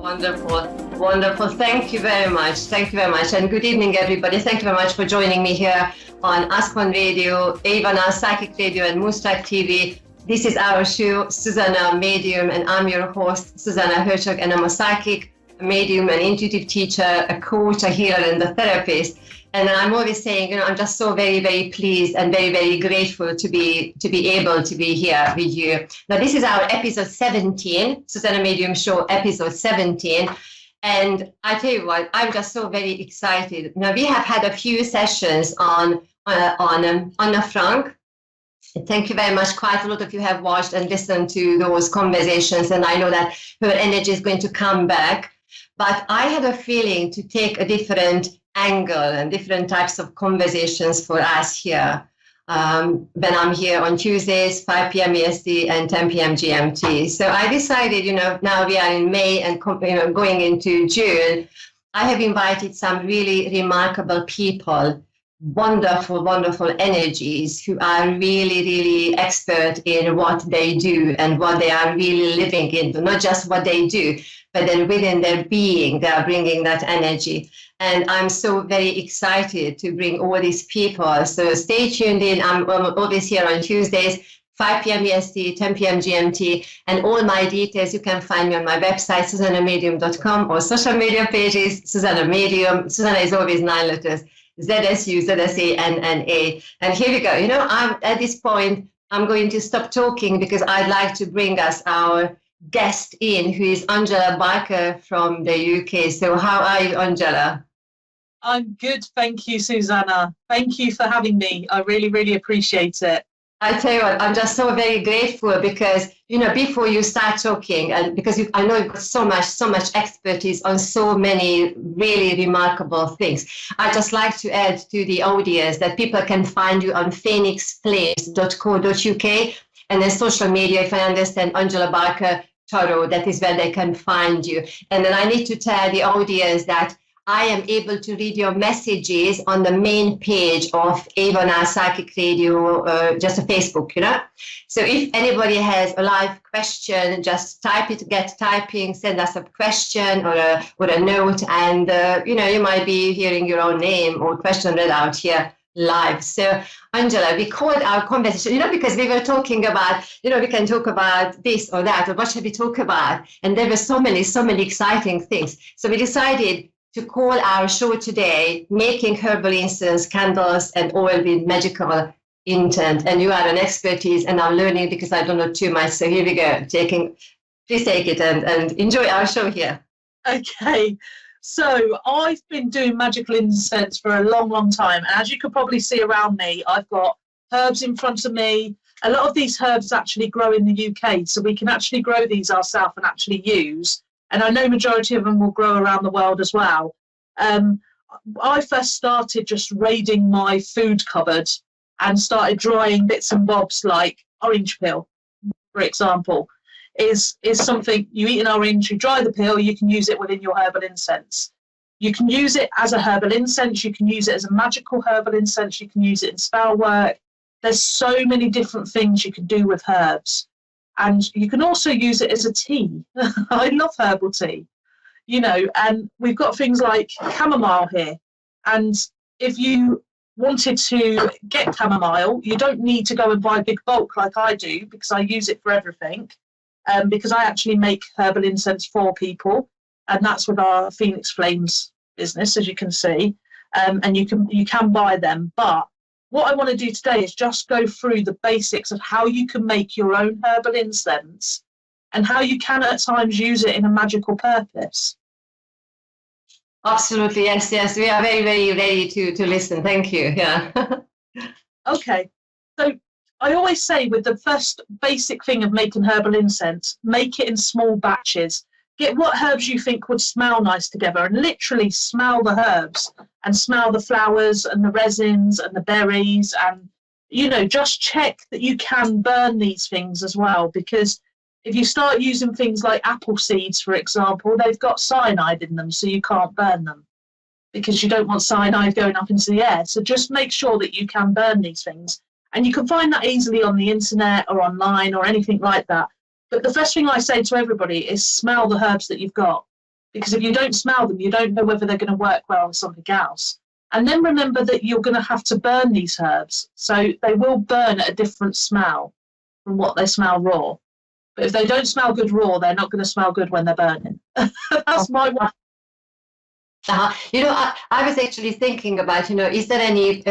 Wonderful, wonderful. Thank you very much. Thank you very much. And good evening, everybody. Thank you very much for joining me here on Ask One Radio, Avana Psychic Radio, and Moonstrike TV. This is our show, Zsuzsanna Medium, and I'm your host, Zsuzsanna Hörcsög, and I'm a psychic, a medium, an intuitive teacher, a coach, a healer, and a therapist. And I'm always saying, I'm just so very, very pleased and very, very grateful to be able to be here with you. Now, this is our episode 17, Zsuzsanna Medium Show, episode 17. And I tell you what, I'm just so very excited. Now, we have had a few sessions on Anna Frank. Thank you very much. Quite a lot of you have watched and listened to those conversations, and I know that her energy is going to come back. But I had a feeling to take a different angle and different types of conversations for us here when I'm here on Tuesdays, 5 p.m. EST and 10 p.m. GMT. So I decided, now we are in May and going into June, I have invited some really remarkable people, wonderful, wonderful energies who are really, really expert in what they do and what they are really living into, not just what they do, but then within their being, they are bringing that energy. And I'm so very excited to bring all these people. So stay tuned in. I'm always here on Tuesdays, 5 p.m. EST, 10 p.m. GMT. And all my details, you can find me on my website, zsuzannamedium.com, or social media pages, Zsuzsanna Medium. Zsuzsanna is always 9 letters, ZSU, ZSA, NNA. And here we go. I'm at this point, I'm going to stop talking because I'd like to bring us our guest in, who is Angela Barker from the UK. So how are you, Angela? I'm good, thank you, Zsuzsanna. Thank you for having me. I really, really appreciate it. I tell you what, I'm just so very grateful because, before you start talking, and because I know you've got so much expertise on so many really remarkable things, I just like to add to the audience that people can find you on phoenixflames.co.uk, and then social media, if I understand, Angela Barker Tarot, that is where they can find you. And then I need to tell the audience that I am able to read your messages on the main page of Avana Psychic Radio, just a Facebook, So if anybody has a live question, just type it, get typing, send us a question or a note, and, you might be hearing your own name or question read out here live. So, Angela, we called our conversation, because we were talking about, we can talk about this or that, or what should we talk about? And there were so many exciting things. So we decided to call our show today, Making Herbal Incense, Candles, and Oil with Magical Intent. And you are an expertise, and I'm learning because I don't know too much. So here we go. Please take it and enjoy our show here. Okay. So I've been doing magical incense for a long, long time. And as you can probably see around me, I've got herbs in front of me. A lot of these herbs actually grow in the UK, so we can actually grow these ourselves and actually use. And I know majority of them will grow around the world as well. I first started just raiding my food cupboard and started drying bits and bobs like orange peel, for example. Is something you eat an orange, you dry the peel, you can use it within your herbal incense. You can use it as a herbal incense, you can use it as a magical herbal incense, you can use it in spell work. There's so many different things you can do with herbs. And you can also use it as a tea. I love herbal tea, and we've got things like chamomile here. And if you wanted to get chamomile, you don't need to go and buy big bulk like I do, because I use it for everything. Because I actually make herbal incense for people, and that's with our Phoenix Flames business, as you can see, and you can buy them. But what I want to do today is just go through the basics of how you can make your own herbal incense and how you can at times use it in a magical purpose. Absolutely, yes. We are very, very ready to listen. Thank you. Yeah. Okay. So I always say with the first basic thing of making herbal incense, make it in small batches. Get what herbs you think would smell nice together and literally smell the herbs and smell the flowers and the resins and the berries, and, just check that you can burn these things as well, because if you start using things like apple seeds, for example, they've got cyanide in them, so you can't burn them because you don't want cyanide going up into the air. So just make sure that you can burn these things. And you can find that easily on the internet or online or anything like that. But the first thing I say to everybody is smell the herbs that you've got. because if you don't smell them, you don't know whether they're going to work well with something else. And then remember that you're going to have to burn these herbs. So they will burn at a different smell from what they smell raw. But if they don't smell good raw, they're not going to smell good when they're burning. That's my one. You know, I was actually thinking about, you know, is there any,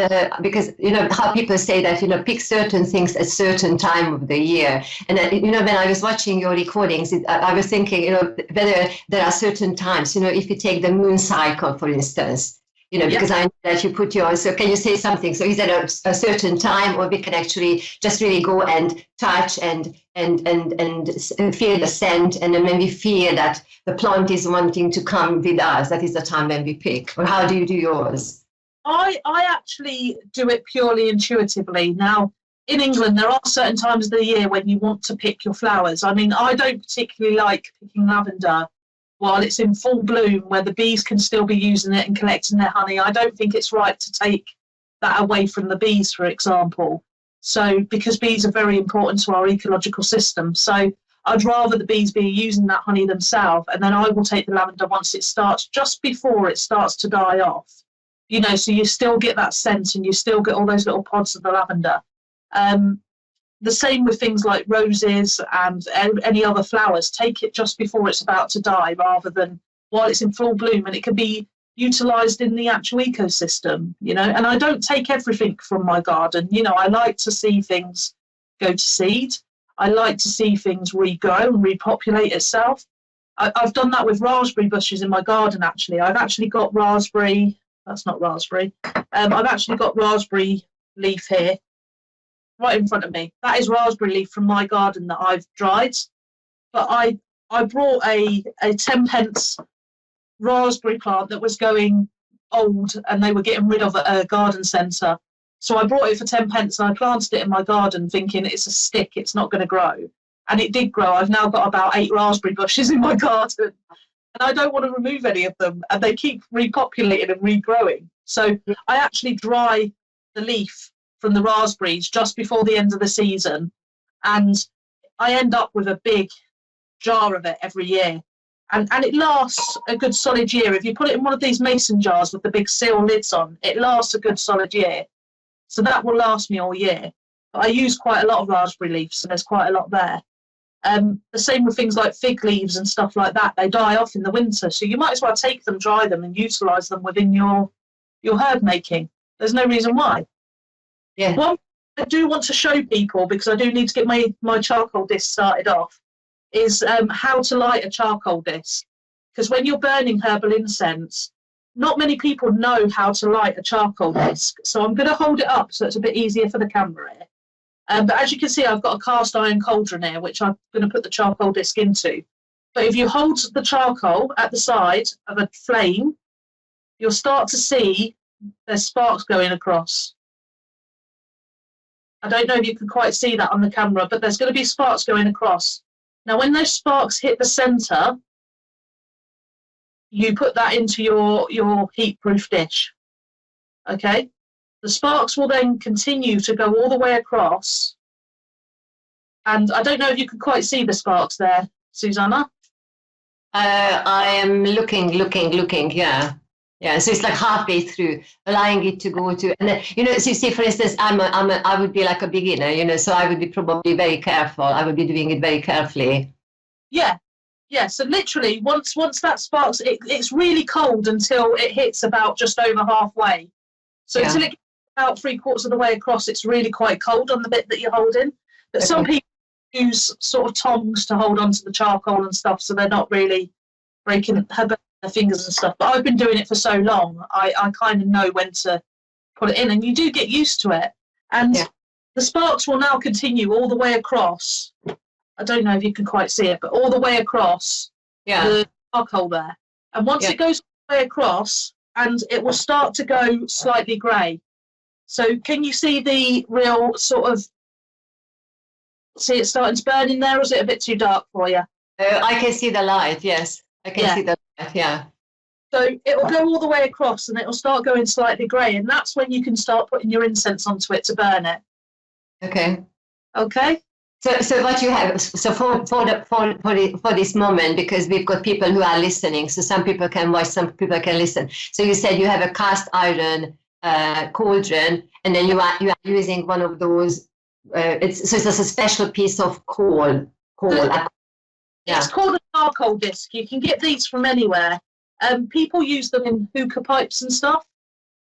because, you know, how people say that, you know, pick certain things at certain time of the year. And, you know, when I was watching your recordings, I was thinking, you know, whether there are certain times, you know, if you take the moon cycle, for instance, you know, because I know that you put your, so can you say something? So is there a certain time, or we can actually just really go and touch and feel the scent, and then when we feel that the plant is wanting to come with us, that is the time when we pick? Or how do you do yours? I actually do it purely intuitively. Now, in England, there are certain times of the year when you want to pick your flowers. I mean, I don't particularly like picking lavender while it's in full bloom, where the bees can still be using it and collecting their honey. I don't think it's right to take that away from the bees, for example. So, because bees are very important to our ecological system. So I'd rather the bees be using that honey themselves, and then I will take the lavender once it starts, just before it starts to die off. You know, so you still get that scent and you still get all those little pods of the lavender. The same with things like roses and any other flowers. Take it just before it's about to die, rather than while it's in full bloom, and it can be utilised in the actual ecosystem, you know. And I don't take everything from my garden. You know, I like to see things go to seed. I like to see things regrow and repopulate itself. I've done that with raspberry bushes in my garden, actually. I've actually got raspberry, that's not raspberry. I've actually got raspberry leaf here, right in front of me. That is raspberry leaf from my garden that I've dried. But I brought a 10 pence raspberry plant that was going old, and they were getting rid of at a garden centre. So I brought it for 10 pence and I planted it in my garden thinking it's a stick, it's not going to grow. And it did grow. I've now got about 8 raspberry bushes in my garden, and I don't want to remove any of them, and they keep repopulating and regrowing. So I actually dry the leaf from the raspberries just before the end of the season, and I end up with a big jar of it every year, and it lasts a good solid year. If you put it in one of these mason jars with the big seal lids on, it lasts a good solid year, so that will last me all year. But I use quite a lot of raspberry leaves, so there's quite a lot there. The same with things like fig leaves and stuff like that. They die off in the winter, so you might as well take them, dry them, and utilise them within your herb making. There's no reason why. Yeah. What I do want to show people, because I do need to get my charcoal disc started off, is how to light a charcoal disc. Because when you're burning herbal incense, not many people know how to light a charcoal disc. So I'm going to hold it up so it's a bit easier for the camera here. But as you can see, I've got a cast iron cauldron here, which I'm going to put the charcoal disc into. But if you hold the charcoal at the side of a flame, you'll start to see there's sparks going across. I don't know if you can quite see that on the camera, but there's going to be sparks going across. Now, when those sparks hit the centre, you put that into your heat-proof dish. Okay? The sparks will then continue to go all the way across. And I don't know if you can quite see the sparks there, Zsuzsanna. I am looking, yeah. Yeah, so it's like halfway through, allowing it to go to, and then, you know, so you see, for instance, I would be like a beginner, you know, so I would be probably very careful. I would be doing it very carefully. Yeah. So literally, once that sparks, it's really cold until it hits about just over halfway. So until it gets about 3/4 of the way across, it's really quite cold on the bit that you're holding. But some people use sort of tongs to hold onto the charcoal and stuff, so they're not really breaking their fingers and stuff. But I've been doing it for so long, I kind of know when to put it in, and you do get used to it. And the sparks will now continue all the way across. I don't know if you can quite see it, but all the way across the charcoal there. And once it goes all the way across, and it will start to go slightly grey. So can you see the real sort of, see it starting to burn in there, or is it a bit too dark for you? I can see the light, yes. I can see the light, yeah. So it will go all the way across, and it will start going slightly grey, and that's when you can start putting your incense onto it to burn it. Okay. Okay? So what you have, so for this moment, because we've got people who are listening, so some people can watch, some people can listen. So you said you have a cast iron cauldron, and then you are using one of those. It's a special piece of coal. It's called a charcoal disc. You can get these from anywhere. People use them in hookah pipes and stuff.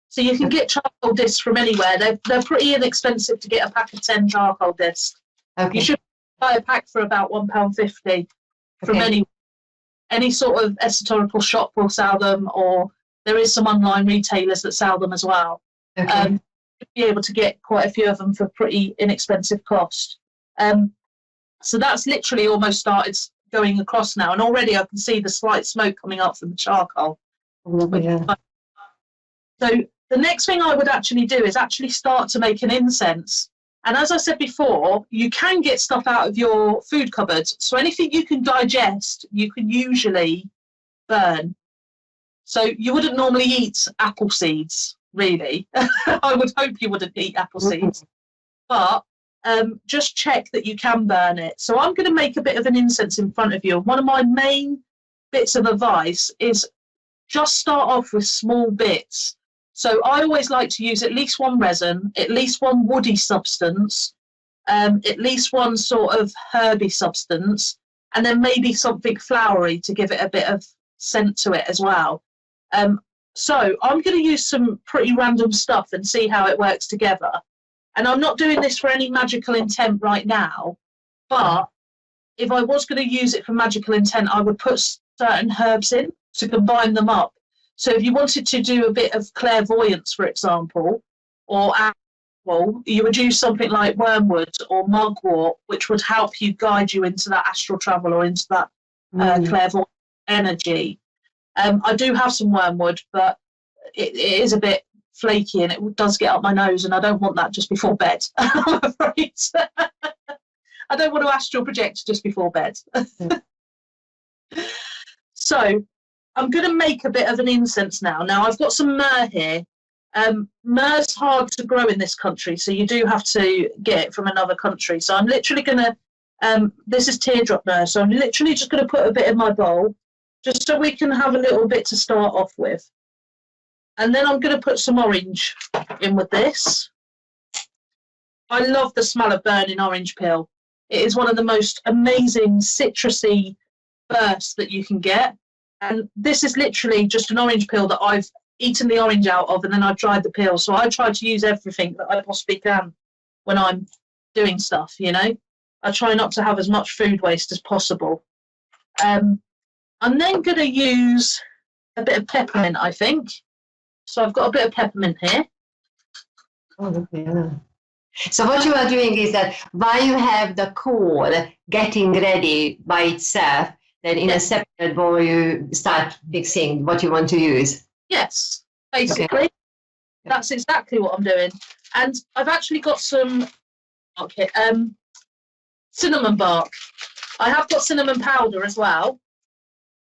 So you can get charcoal discs from anywhere. They're pretty inexpensive to get a pack of 10 charcoal discs. Okay. You should buy a pack for about £1.50 from any sort of esoterical shop will sell them, or there is some online retailers that sell them as well. Okay. You'll be able to get quite a few of them for pretty inexpensive cost. So that's literally almost started going across now, and already I can see the slight smoke coming up from the charcoal. Yeah. So the next thing I would actually do is actually start to make an incense. And as I said before, you can get stuff out of your food cupboards. So anything you can digest, you can usually burn. So you wouldn't normally eat apple seeds, really. I would hope you wouldn't eat apple seeds. But just check that you can burn it. So I'm going to make a bit of an incense in front of you. And one of my main bits of advice is just start off with small bits. So I always like to use at least one resin, at least one woody substance, at least one sort of herby substance, and then maybe something flowery to give it a bit of scent to it as well. So I'm going to use some pretty random stuff and see how it works together. And I'm not doing this for any magical intent right now, but if I was going to use it for magical intent, I would put certain herbs in to combine them up. So if you wanted to do a bit of clairvoyance, for example, or astral, you would use something like wormwood or mugwort, which would help you guide you into that astral travel or into that clairvoyant energy. I do have some wormwood, but it is a bit flaky and it does get up my nose, and I don't want that just before bed, I'm afraid. I don't want to astral project just before bed. So I'm going to make a bit of an incense now. Now, I've got some myrrh here. Myrrh's hard to grow in this country, so you do have to get it from another country. So I'm literally going to, this is teardrop myrrh, so I'm literally just going to put a bit in my bowl, just so we can have a little bit to start off with. And then I'm going to put some orange in with this. I love the smell of burning orange peel. It is one of the most amazing citrusy bursts that you can get. And this is literally just an orange peel that I've eaten the orange out of, and then I've dried the peel. So I try to use everything that I possibly can when I'm doing stuff, you know. I try not to have as much food waste as possible. I'm then going to use a bit of peppermint, I think. So I've got a bit of peppermint here. Oh, yeah. So what you are doing is that while you have the coal getting ready by itself, then in a separate bowl you start mixing what you want to use. Yes, basically. Okay. That's exactly what I'm doing. And I've actually got some cinnamon bark. I have got cinnamon powder as well.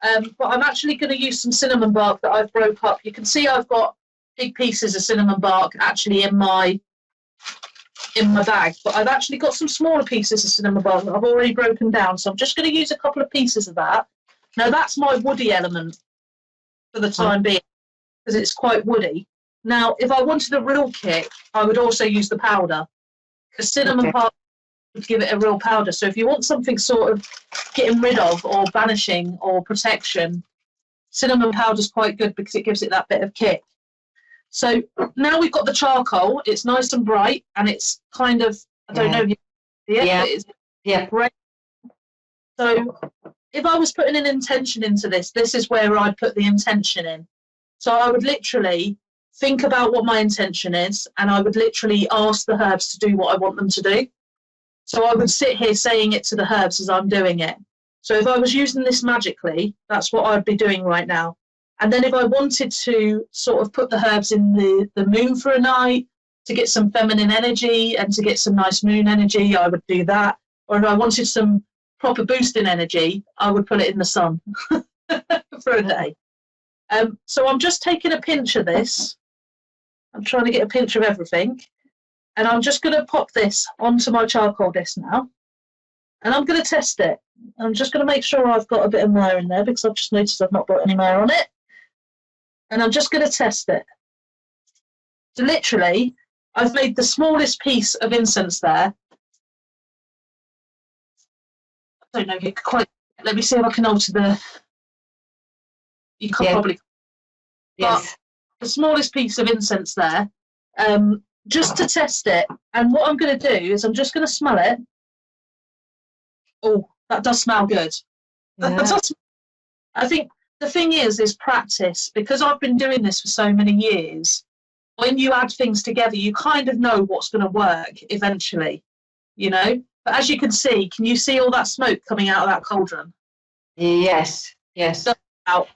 But I'm actually going to use some cinnamon bark that I've broke up. You can see I've got big pieces of cinnamon bark actually in my bag, but I've actually got some smaller pieces of cinnamon bark that I've already broken down. So I'm just going to use a couple of pieces of that. Now that's my woody element for the time being, because it's quite woody. Now, if I wanted a real kick, I would also use the powder, because cinnamon powder would give it a real powder. So if you want something sort of getting rid of or banishing or protection, cinnamon powder is quite good because it gives it that bit of kick. So now we've got the charcoal. It's nice and bright, and it's kind of, I don't know if you see it. Yeah. Great. So if I was putting an intention into this is where I'd put the intention in. So I would literally think about what my intention is, and I would literally ask the herbs to do what I want them to do. So I would sit here saying it to the herbs as I'm doing it. So if I was using this magically, that's what I'd be doing right now. And then if I wanted to sort of put the herbs in the moon for a night to get some feminine energy and to get some nice moon energy, I would do that. Or if I wanted some proper boosting energy, I would put it in the sun for a day. So I'm just taking a pinch of this. I'm trying to get a pinch of everything. And I'm just going to pop this onto my charcoal disc now. and I'm going to test it. I'm just going to make sure I've got a bit of myrrh in there because I've just noticed I've not got any myrrh on it. And I'm just going to test it. So literally, I've made the smallest piece of incense there. I don't know if you can quite... Let me see if I can alter the... You can probably... Yes. But the smallest piece of incense there, just to test it. And what I'm going to do is I'm just going to smell it. Oh, that does smell good. Yeah. I think the thing is practice. Because I've been doing this for so many years, when you add things together, you kind of know what's going to work eventually, you know? But as you can you see all that smoke coming out of that cauldron? Yes, yes. Out.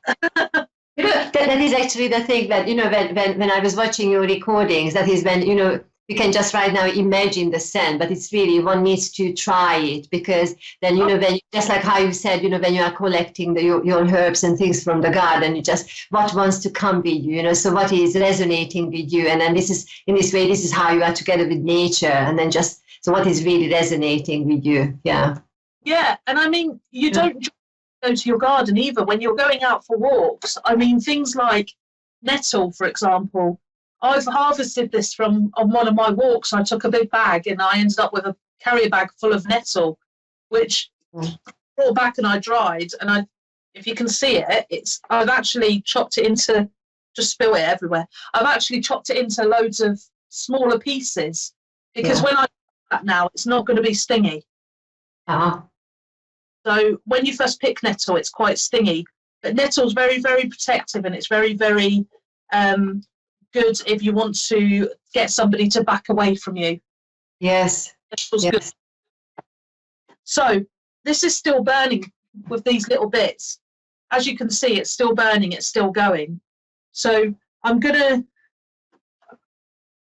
You know, that is actually the thing that, you know, when I was watching your recordings, that is when, you know, you can just right now imagine the scent, but it's really, one needs to try it, because then, you know, when, just like how you said, you know, when you are collecting your herbs and things from the garden, you just, what wants to come with you, you know, so what is resonating with you, and then this is, in this way, this is how you are together with nature, and then just, so what is really resonating with you, yeah. Yeah, and I mean, you don't go to your garden either when you're going out for walks. I mean, things like nettle, for example. I've harvested this on one of my walks. I took a big bag and I ended up with a carrier bag full of nettle, which I brought back and I dried. And if you can see it, I've actually chopped it into, just spill it everywhere. I've actually chopped it into loads of smaller pieces, because when I do that now, it's not going to be stingy. Uh-huh. So when you first pick nettle, it's quite stingy. But nettle's very, very protective, and it's very, very good if you want to get somebody to back away from you. Yes. Nettle's good. So this is still burning with these little bits. As you can see, it's still burning, it's still going. So I'm gonna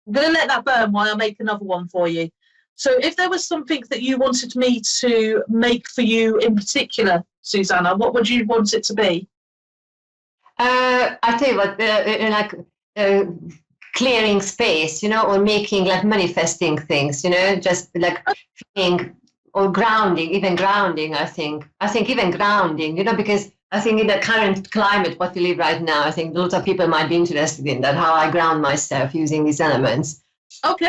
let that burn while I make another one for you. So if there was something that you wanted me to make for you in particular, Zsuzsanna, what would you want it to be? I tell you what, clearing space, you know, or making, like, manifesting things, you know, just like feeling, or grounding, even grounding, I think even grounding, you know, because I think in the current climate, what we live right now, I think lots of people might be interested in that, how I ground myself using these elements. Okay.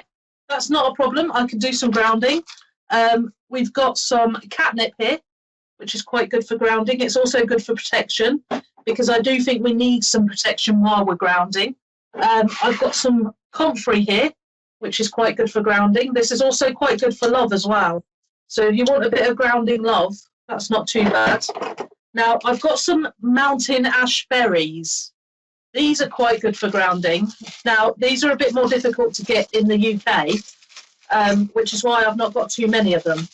That's not a problem. I can do some grounding. We've got some catnip here, which is quite good for grounding. It's also good for protection, because I do think we need some protection while we're grounding. I've got some comfrey here, which is quite good for grounding. This is also quite good for love as well. So if you want a bit of grounding love, that's not too bad. Now, I've got some mountain ash berries. These are quite good for grounding. Now, these are a bit more difficult to get in the UK, which is why I've not got too many of them.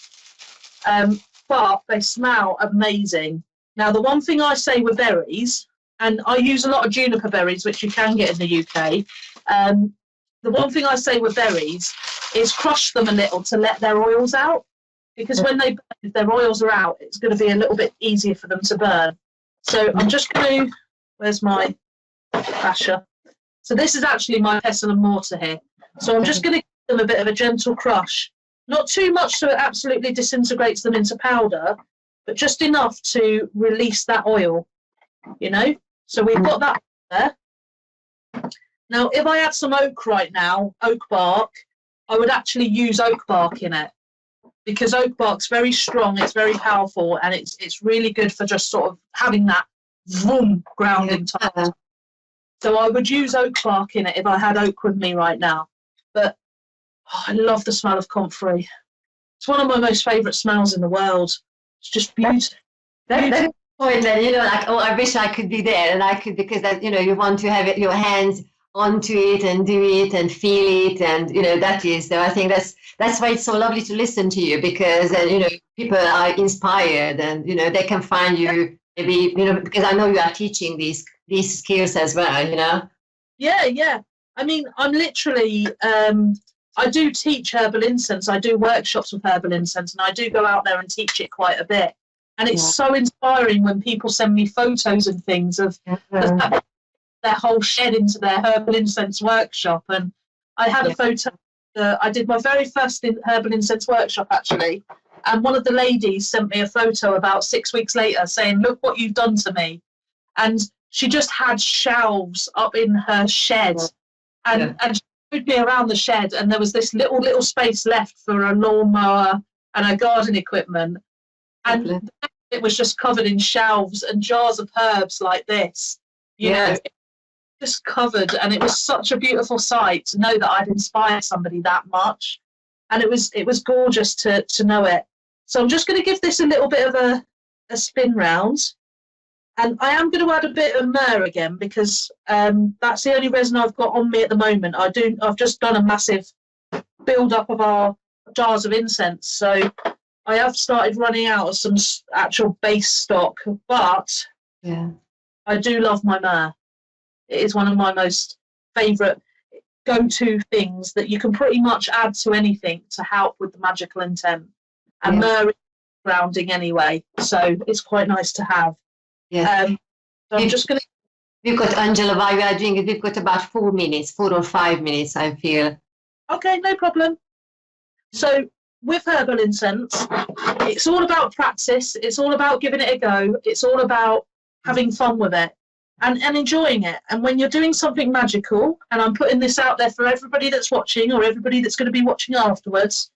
But they smell amazing. Now, the one thing I say with berries, and I use a lot of juniper berries, which you can get in the UK. The one thing I say with berries is crush them a little to let their oils out, because when they burn, if their oils are out, it's going to be a little bit easier for them to burn. So I'm just going to, where's my basher? So this is actually my pestle and mortar here. So I'm just going to give them a bit of a gentle crush. Not too much so it absolutely disintegrates them into powder, but just enough to release that oil, you know? So we've got that there. Now, if I had some oak right now, oak bark, I would actually use oak bark in it, because oak bark's very strong, it's very powerful, and it's really good for just sort of having that vroom grounding time. So I would use oak bark in it if I had oak with me right now. But I love the smell of comfrey. It's one of my most favourite smells in the world. It's just beautiful. That's point then, you know, like, oh, I wish I could be there, and I could, because that, you know, you want to have your hands onto it and do it and feel it, and you know, that is, so I think that's why it's so lovely to listen to you, because you know, people are inspired, and you know, they can find you, maybe, you know, because I know you are teaching these skills as well, you know. Yeah. I mean, I'm literally I do teach herbal incense. I do workshops with herbal incense, and I do go out there and teach it quite a bit. And it's so inspiring when people send me photos and things of their whole shed into their herbal incense workshop. And I had a photo. I did my very first herbal incense workshop, actually, And one of the ladies sent me a photo about 6 weeks later saying, look what you've done to me. And she just had shelves up in her shed. And she showed me around the shed, and there was this little space left for a lawnmower and her garden equipment. And it was just covered in shelves and jars of herbs like this, you know, just covered. And it was such a beautiful sight to know that I'd inspired somebody that much. And it was gorgeous to know it. So I'm just going to give this a little bit of a spin round. And I am going to add a bit of myrrh again, because that's the only resin I've got on me at the moment. I've just done a massive build up of our jars of incense. So I have started running out of some actual base stock, but I do love my myrrh. It is one of my most favourite go-to things that you can pretty much add to anything to help with the magical intent. And myrrh is grounding anyway, so it's quite nice to have. So I'm just going to... We've got, Angela, while we are doing it, we've got about 4 or 5 minutes, I feel. Okay, no problem. So with herbal incense, it's all about practice. It's all about giving it a go. It's all about having fun with it and enjoying it. And when you're doing something magical, and I'm putting this out there for everybody that's watching or everybody that's going to be watching afterwards,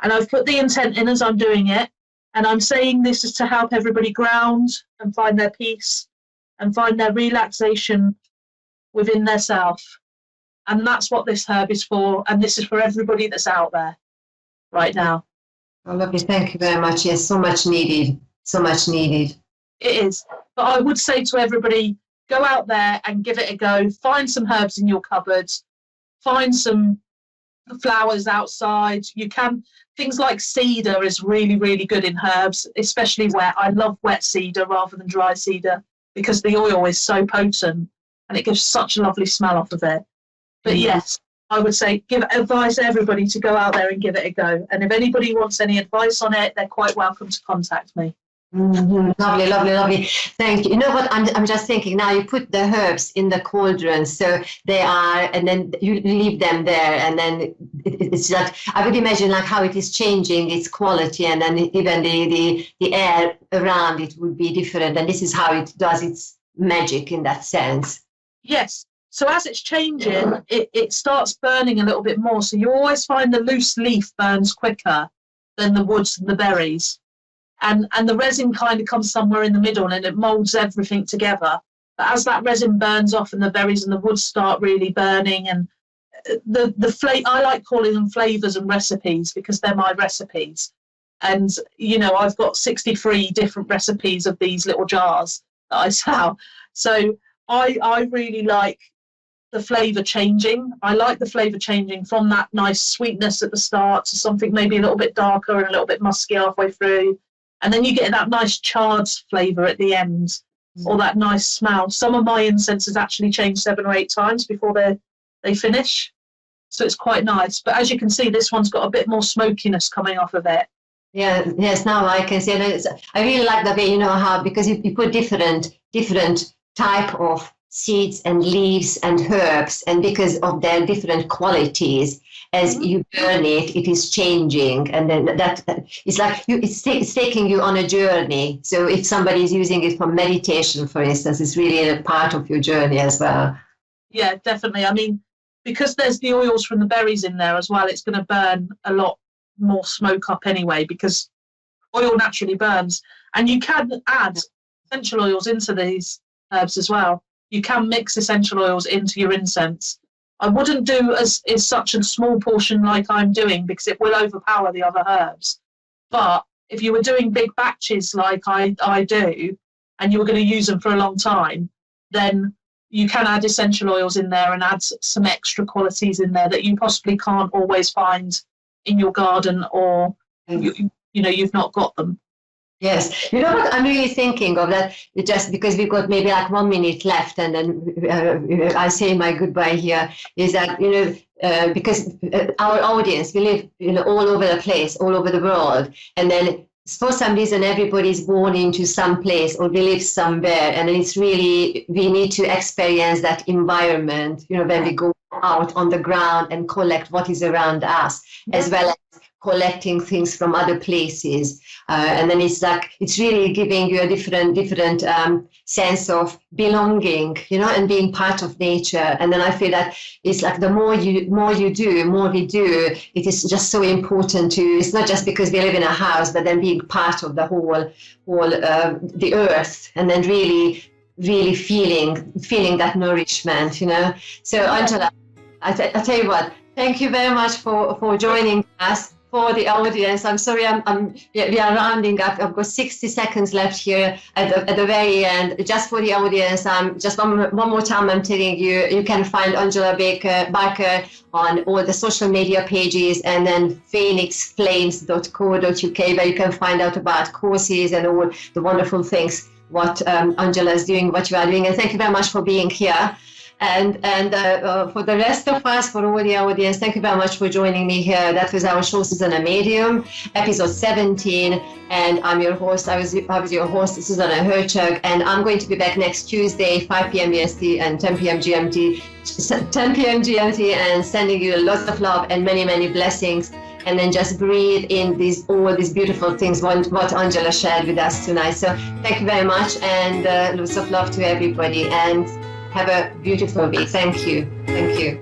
and I've put the intent in as I'm doing it, and I'm saying this is to help everybody ground and find their peace and find their relaxation within their self. And that's what this herb is for. And this is for everybody that's out there right now. Oh, lovely. Thank you very much. Yes, so much needed. So much needed. It is. But I would say to everybody, go out there and give it a go. Find some herbs in your cupboards. Find some flowers outside. You can... Things like cedar is really, really good in herbs, especially wet. I love wet cedar rather than dry cedar because the oil is so potent and it gives such a lovely smell off of it. But yes, I would say advise everybody to go out there and give it a go. And if anybody wants any advice on it, they're quite welcome to contact me. Lovely, lovely, lovely. Thank you. You know what? I'm just thinking now. You put the herbs in the cauldron, so they are, and then you leave them there, and then it's like I would imagine like how it is changing its quality, and then even the air around it would be different. And this is how it does its magic in that sense. Yes. So as it's changing, it starts burning a little bit more. So you always find the loose leaf burns quicker than the woods and the berries. And the resin kind of comes somewhere in the middle and it molds everything together. But as that resin burns off and the berries and the wood start really burning, and I like calling them flavours and recipes because they're my recipes. And, you know, I've got 63 different recipes of these little jars that I sell. So I really like the flavour changing. I like the flavour changing from that nice sweetness at the start to something maybe a little bit darker and a little bit musky halfway through. And then you get that nice charred flavour at the end, or that nice smell. Some of my incenses actually change 7 or 8 times before they finish. So it's quite nice. But as you can see, this one's got a bit more smokiness coming off of it. Yeah, yes, now I can see. And I really like the way, you know, how, because you put different type of seeds and leaves and herbs, and because of their different qualities, as you burn it, it is changing, and then that it's like it's taking you on a journey. So if somebody is using it for meditation, for instance, it's really a part of your journey as well. Yeah, definitely. I mean, because there's the oils from the berries in there as well, it's going to burn a lot more smoke up anyway, because oil naturally burns. And you can add essential oils into these herbs as well. You can mix essential oils into your incense. I wouldn't do as such a small portion like I'm doing, because it will overpower the other herbs. But if you were doing big batches like I do, and you were going to use them for a long time, then you can add essential oils in there and add some extra qualities in there that you possibly can't always find in your garden, or you know, you've not got them. Yes, you know what I'm really thinking of, that just because we've got maybe like 1 minute left, and then I say my goodbye here, is that, you know, because our audience, we live, you know, all over the place, all over the world, and then for some reason everybody's born into some place or we live somewhere, and it's really, we need to experience that environment, you know, when we go out on the ground and collect what is around us, as well as collecting things from other places, and then it's really giving you a different sense of belonging, and being part of nature. And then I feel that it's like the more we do, it is just so important to. It's not just because we live in a house, but then being part of the whole the earth, and then really feeling that nourishment. So Angela, I tell you what. Thank you very much for joining us. For the audience, I'm sorry, we are rounding up. I've got 60 seconds left here at the very end. Just for the audience, just one more time, I'm telling you, you can find Angela Barker on all the social media pages, and then phoenixflames.co.uk, where you can find out about courses and all the wonderful things what Angela is doing, what you are doing. And thank you very much for being here. And for the rest of us, for all the audience, thank you very much for joining me here. That was our show, Zsuzsanna Medium, episode 17. And I'm your host. I was your host, Zsuzsanna Hörcsög. And I'm going to be back next Tuesday, 5 p.m. EST and 10 p.m. GMT, and sending you lots of love and many, many blessings. And then just breathe in all these beautiful things, what Angela shared with us tonight. So thank you very much, and lots of love to everybody. And have a beautiful week. Thank you. Thank you.